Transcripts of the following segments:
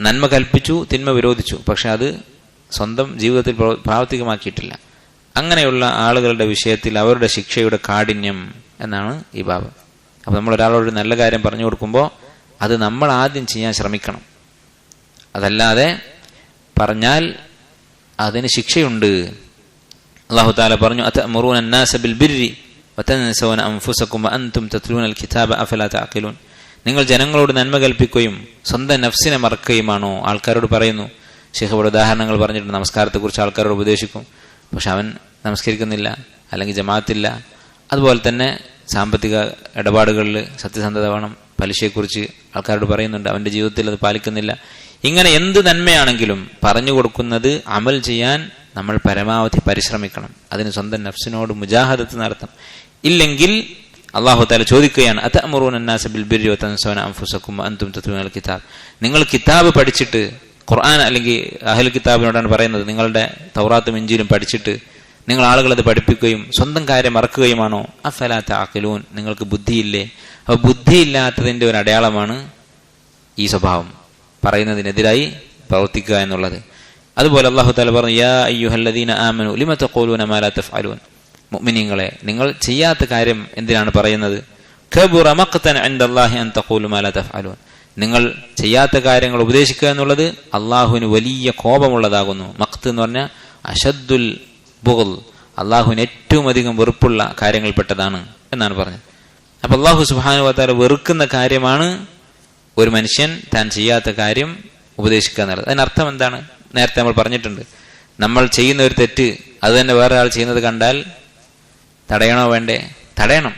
നന്മ കൽപ്പിച്ചു, തിന്മ വിരോധിച്ചു, പക്ഷെ അത് സ്വന്തം ജീവിതത്തിൽ പ്രാവർത്തികമാക്കിയിട്ടില്ല. അങ്ങനെയുള്ള ആളുകളുടെ വിഷയത്തിൽ അവരുടെ ശിക്ഷയുടെ കാഠിന്യം എന്നാണ് ഈ ബാബ്. അപ്പോൾ നമ്മൾ ഒരാളോട് നല്ല കാര്യം പറഞ്ഞു കൊടുക്കുമ്പോൾ അത് നമ്മൾ ആദ്യം ചെയ്യാൻ ശ്രമിക്കണം. അതല്ലാതെ പറഞ്ഞാൽ അതിന് ശിക്ഷയുണ്ട്. അല്ലാഹു തആല പറഞ്ഞു, അതഅ്മുറൂന അന്നാസ ബിൽ ബിർരി വതൻസൗന അൻഫുസകും വഅൻതും തത്ലൂനൽ കിതാബ അഫലാ തഅഖിലൂൻ. നിങ്ങൾ ജനങ്ങളോട് നന്മ കൽപ്പിക്കുകയും സ്വന്തം നഫ്സിനെ മറക്കുകയുമാണോ? ആൾക്കാരോട് പറയുന്നു. ശൈഖ് ഇവിടെ ഉദാഹരണങ്ങൾ പറഞ്ഞിട്ടുണ്ട്. നമസ്കാരത്തെക്കുറിച്ച് ആൾക്കാരോട് ഉപദേശിക്കും, പക്ഷെ അവൻ നമസ്കരിക്കുന്നില്ല, അല്ലെങ്കിൽ ജമാഅത്തില്ല. അതുപോലെ തന്നെ സാമ്പത്തിക ഇടപാടുകളിൽ സത്യസന്ധത വേണം. പലിശയെക്കുറിച്ച് ആൾക്കാരോട് പറയുന്നുണ്ട്, അവൻ്റെ ജീവിതത്തിൽ അത് പാലിക്കുന്നില്ല. ഇങ്ങനെ എന്ത് നന്മയാണെങ്കിലും പറഞ്ഞു കൊടുക്കുന്നത് അമൽ ചെയ്യാൻ നമ്മൾ പരമാവധി പരിശ്രമിക്കണം. അതിന് സ്വന്തം നഫ്സിനോട് മുജാഹദത്ത് നടത്തണം. ഇല്ലെങ്കിൽ അല്ലാഹു തആല ചോദിക്കുകയാണ്, അതഅ്മുറൂന അന്നാസ ബിൽ ബിർരി വതൻസൗന അൻഫുസകും വഅൻതും തത്ലൂനൽ കിതാബ്. നിങ്ങൾ കിതാബ് പഠിച്ചിട്ട്, ഖുർആൻ അല്ലെങ്കിൽ അഹ്ലുൽ കിതാബിനോടാണ് പറയുന്നത്, നിങ്ങളുടെ തൗറാത്തും ഇഞ്ചീലും പഠിച്ചിട്ട് നിങ്ങൾ ആളുകളത് പഠിപ്പിക്കുകയും സ്വന്തം കാര്യം മറക്കുകയുമാണോ? അഫലാ തഅഖിലൂൻ, നിങ്ങൾക്ക് ബുദ്ധിയില്ലേ? അപ്പോൾ ബുദ്ധിയില്ലാത്തതിൻ്റെ ഒരു അടയാളമാണ് ഈ സ്വഭാവം, പറയുന്നതിനെതിരായി പ്രവർത്തിക്കുക എന്നുള്ളത്. അതുപോലെ അല്ലാഹു തആല പറഞ്ഞു, യാ അയ്യുഹല്ലദീന ആമനു ലിമ തഖൂലൂന മാ ലാ തഫ്അലൂൻ. മുഅ്മിനീങ്ങളെ, നിങ്ങൾ ചെയ്യാത്ത കാര്യം എന്തിനാണ് പറയുന്നത്? കബുറ മഖ്തൻ ഇൻദല്ലാഹി അൻ തഖൂലു മാ ലാ തഫ്അലൂൻ. നിങ്ങൾ ചെയ്യാത്ത കാര്യങ്ങൾ ഉപദേശിക്കുക എന്നുള്ളത് അള്ളാഹുവിന് വലിയ കോപമുള്ളതാകുന്നു. മഖ്ത് എന്ന് പറഞ്ഞാൽ അശദ്ദുൽ ബുഗ്ൾ, അള്ളാഹുവിന് ഏറ്റവും അധികം വെറുപ്പുള്ള കാര്യങ്ങൾപ്പെട്ടതാണ് എന്നാണ് പറഞ്ഞത്. അപ്പൊ അല്ലാഹു സുബ്ഹാനഹു വ തആല വെറുക്കുന്ന കാര്യമാണ് ഒരു മനുഷ്യൻ താൻ ചെയ്യാത്ത കാര്യം ഉപദേശിക്കുക എന്നുള്ളത്. അതിനർത്ഥം എന്താണ്? നേരത്തെ നമ്മൾ പറഞ്ഞിട്ടുണ്ട്, നമ്മൾ ചെയ്യുന്ന ഒരു തെറ്റ് അത് തന്നെ വേറെ ആൾ ചെയ്യുന്നത് കണ്ടാൽ തടയണോ വേണ്ടേ? തടയണം.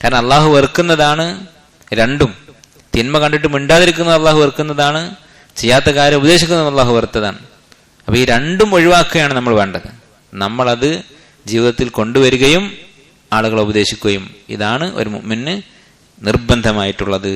കാരണം അള്ളാഹു വെറുക്കുന്നതാണ് രണ്ടും. തിന്മ കണ്ടിട്ട് മിണ്ടാതിരിക്കുന്നത് അള്ളാഹു വെറുക്കുന്നതാണ്, ചെയ്യാത്ത കാര്യം ഉപദേശിക്കുന്നത് അള്ളാഹു വെറുത്തതാണ്. അപ്പൊ ഈ രണ്ടും ഒഴിവാക്കുകയാണ് നമ്മൾ വേണ്ടത്. നമ്മളത് ജീവിതത്തിൽ കൊണ്ടുവരികയും ആളുകളെ ഉപദേശിക്കുകയും, ഇതാണ് ഒരു മുഅ്മിന് നിർബന്ധമായിട്ടുള്ളത്.